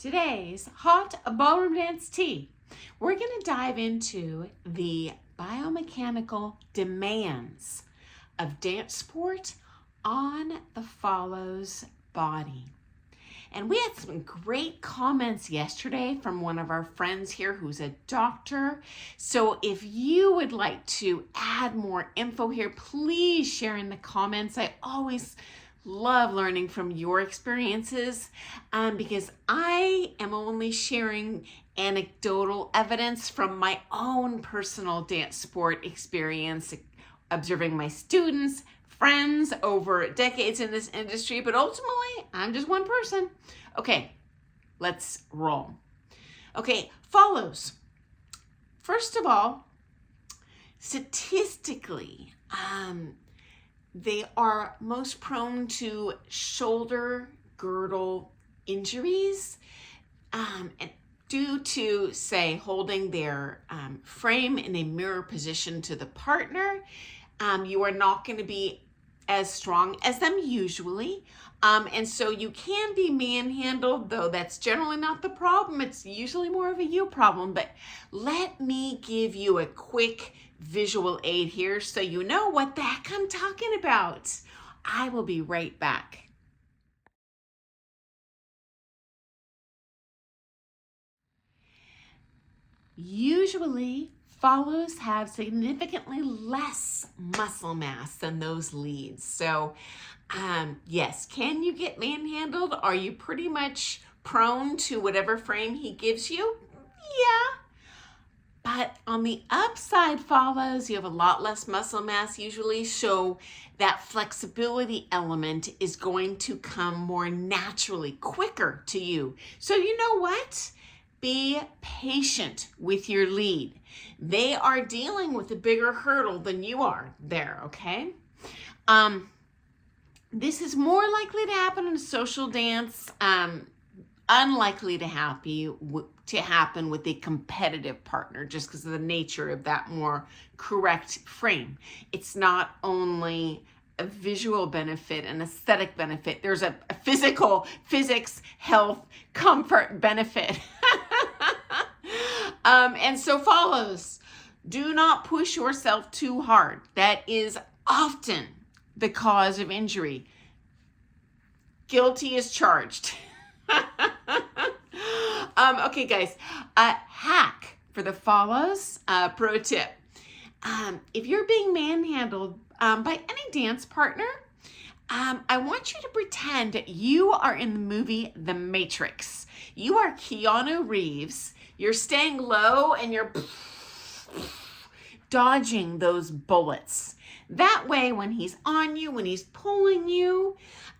today's hot ballroom dance tea, we're going to dive into the biomechanical demands of dance sport on the follow's body. And we had some great comments yesterday from one of our friends here who's a doctor. So if you would like to add more info here, please share in the comments. I always love learning from your experiences because I am only sharing anecdotal evidence from my own personal dance sport experience, observing my students, friends over decades in this industry, but ultimately I'm just one person. Okay, let's roll. Okay, follows. First of all, statistically, they are most prone to shoulder girdle injuries and due to, say, holding their frame in a mirror position to the partner. You are not going to be as strong as them usually. And so you can be manhandled, though that's generally not the problem. It's usually more of a you problem. But let me give you a quick visual aid here so you know what the heck I'm talking about. I will be right back. Usually, follows have significantly less muscle mass than those leads. So, yes, can you get manhandled? Are you pretty much prone to whatever frame he gives you? Yeah. But on the upside follows, you have a lot less muscle mass usually, so that flexibility element is going to come more naturally, quicker to you. So you know what? Be patient with your lead. They are dealing with a bigger hurdle than you are there, okay? This is more likely to happen in a social dance, unlikely to happen with a competitive partner just because of the nature of that more correct frame. It's not only a visual benefit, an aesthetic benefit. There's a physics, health, comfort benefit. And so follows. Do not push yourself too hard. That is often the cause of injury. Guilty as charged. Okay, guys, hack for the follows, pro tip. If you're being manhandled by any dance partner, I want you to pretend you are in the movie The Matrix. You are Keanu Reeves. You're staying low and you're dodging those bullets. That way, when he's on you, when he's pulling you,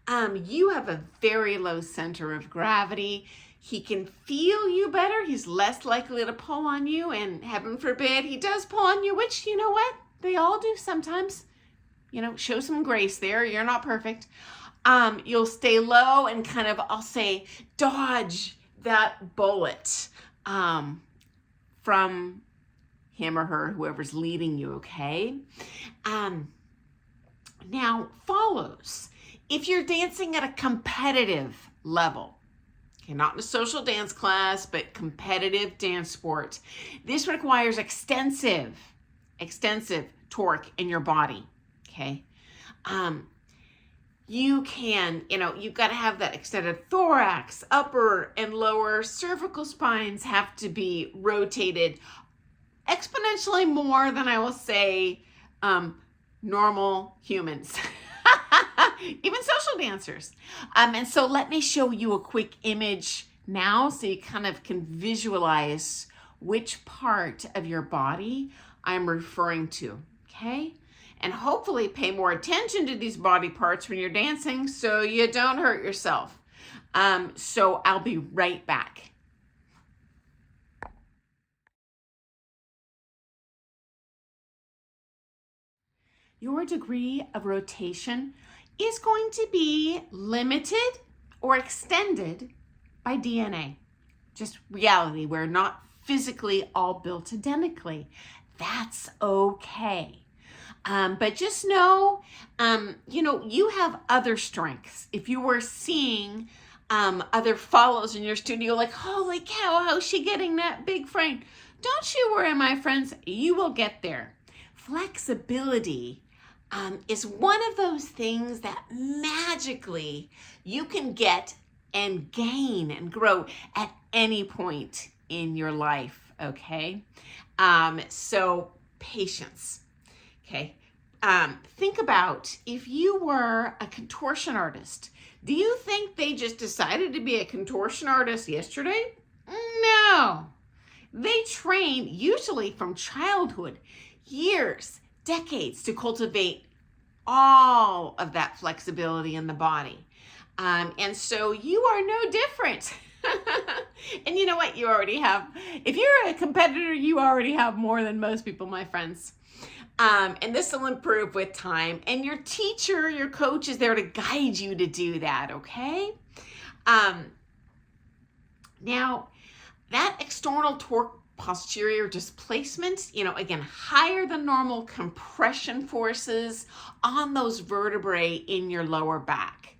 you have a very low center of gravity. He can feel you better. He's less likely to pull on you. And heaven forbid, he does pull on you, which, you know what? They all do sometimes. You know, show some grace there. You're not perfect. You'll stay low and kind of, I'll say, dodge that bullet from him or her, whoever's leading you, okay? Now, follows. If you're dancing at a competitive level, okay, not in a social dance class, but competitive dance sport, this requires extensive torque in your body, okay? You've got to have that extended thorax, upper and lower cervical spines have to be rotated exponentially more than, I will say, normal humans, even social dancers. And so let me show you a quick image now so you kind of can visualize which part of your body I'm referring to, okay? And hopefully pay more attention to these body parts when you're dancing so you don't hurt yourself. So I'll be right back. Your degree of rotation is going to be limited or extended by DNA. Just reality. We're not physically all built identically. That's okay. But just know, you have other strengths. If you were seeing other follows in your studio like, holy cow, how's she getting that big frame? Don't you worry, my friends, you will get there. Flexibility is one of those things that magically you can get and gain and grow at any point in your life, okay? So patience, okay? Think about if you were a contortion artist. Do you think they just decided to be a contortion artist yesterday? No. They train usually from childhood, years, decades to cultivate all of that flexibility in the body. And so you are no different. And you know what? You already have, if you're a competitor, you already have more than most people, my friends. And this will improve with time. And your teacher, your coach is there to guide you to do that, okay? Now, that external torque posterior displacement, again, higher than normal compression forces on those vertebrae in your lower back.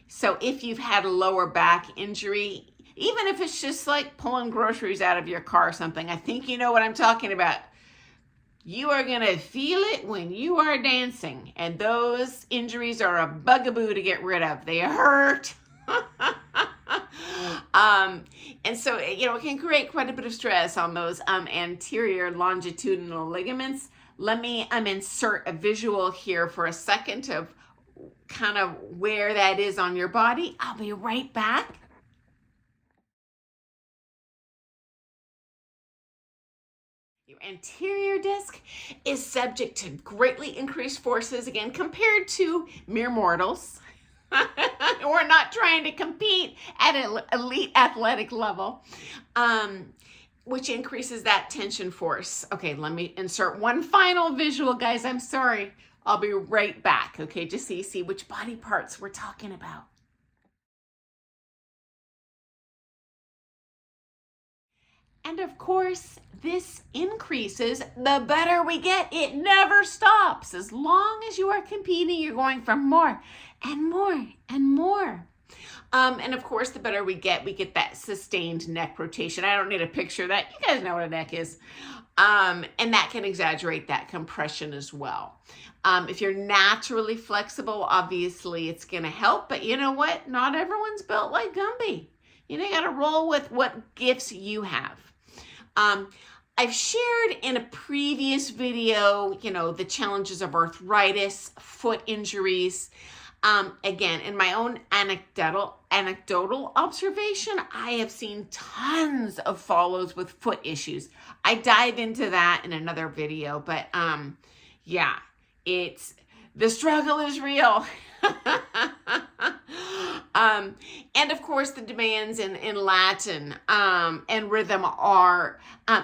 So if you've had a lower back injury, even if it's just like pulling groceries out of your car or something, I think you know what I'm talking about. You are going to feel it when you are dancing, and those injuries are a bugaboo to get rid of. They hurt. And so, it can create quite a bit of stress on those anterior longitudinal ligaments. Let me insert a visual here for a second of kind of where that is on your body. I'll be right back. Your anterior disc is subject to greatly increased forces, again, compared to mere mortals. We're not trying to compete at an elite athletic level, which increases that tension force. Okay, let me insert one final visual, guys. I'm sorry. I'll be right back, okay, just so you see which body parts we're talking about. And of course, this increases the better we get. It never stops. As long as you are competing, you're going for more and more and more. And of course, the better we get that sustained neck rotation. I don't need a picture of that. You guys know what a neck is. And that can exaggerate that compression as well. If you're naturally flexible, obviously it's going to help. But you know what? Not everyone's built like Gumby. You got to roll with what gifts you have. I've shared in a previous video, the challenges of arthritis, foot injuries. Again, in my own anecdotal observation, I have seen tons of follows with foot issues. I dive into that in another video, but yeah, the struggle is real. And of course, the demands in Latin and rhythm are a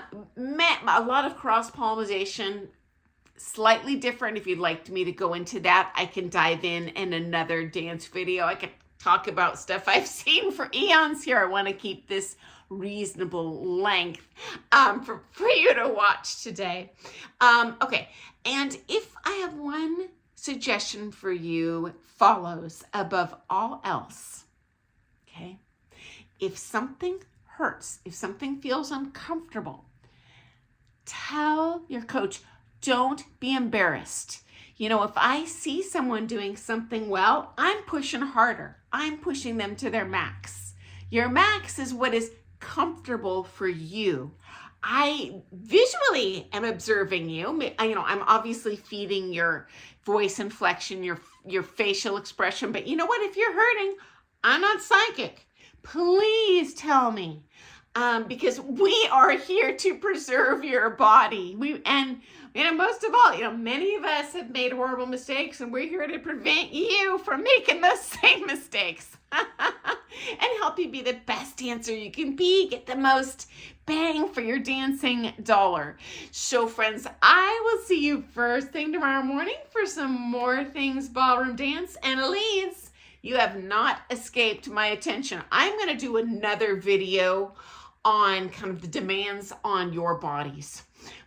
lot of cross-pollination, slightly different. If you'd like me to go into that, I can dive in another dance video. I could talk about stuff I've seen for eons here. I want to keep this reasonable length for you to watch today. Okay, and if I have one suggestion for you, follows above all else, okay? If something hurts, if something feels uncomfortable, tell your coach, don't be embarrassed. If I see someone doing something well, I'm pushing harder. I'm pushing them to their max. Your max is what is comfortable for you. I visually am observing you. I'm obviously feeding your voice inflection, your facial expression. But you know what? If you're hurting, I'm not psychic. Please tell me. Because we are here to preserve your body. Most of all, many of us have made horrible mistakes, and we're here to prevent you from making those same mistakes and help you be the best dancer you can be, get the most bang for your dancing dollar. So friends, I will see you first thing tomorrow morning for some more things ballroom dance. And Elise, you have not escaped my attention. I'm going to do another video on kind of the demands on your bodies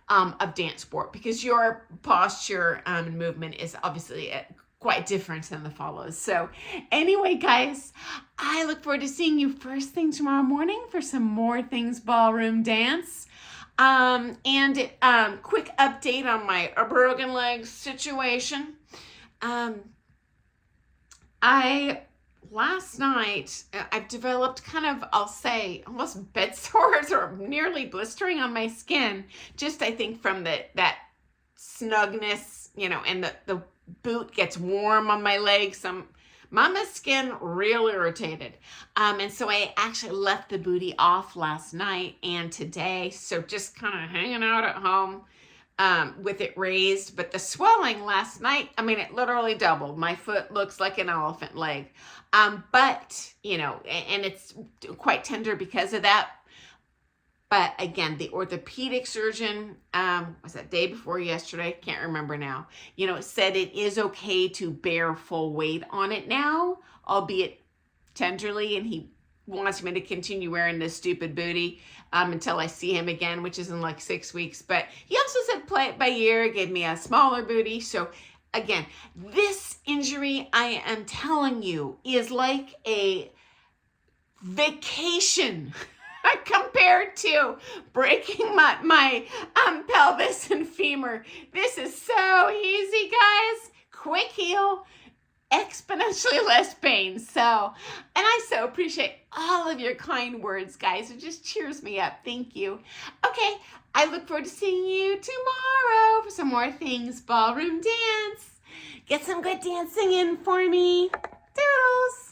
of dance sport, because your posture and movement is obviously quite different than the follows. So anyway, guys, I look forward to seeing you first thing tomorrow morning for some more things ballroom dance. Quick update on my broken leg situation. Last night, I've developed kind of, I'll say, almost bed sores or nearly blistering on my skin. Just, I think, from that snugness, and the boot gets warm on my legs. Mama's skin real irritated. And so I actually left the booty off last night and today. So just kind of hanging out at home. With it raised, but the swelling last night, it literally doubled. My foot looks like an elephant leg. But, and it's quite tender because of that. But again, the orthopedic surgeon, was that day before yesterday? Can't remember now. Said it is okay to bear full weight on it now, albeit tenderly, and he wants me to continue wearing this stupid booty until I see him again, which is in like 6 weeks. But he also said play it by ear, gave me a smaller booty. So again, this injury, I am telling you, is like a vacation compared to breaking my pelvis and femur. This is so easy, guys. Quick heal, exponentially less pain. So, and I so appreciate all of your kind words, guys. It just cheers me up. Thank you. Okay, I look forward to seeing you tomorrow for some more things ballroom dance. Get some good dancing in for me. Toodles.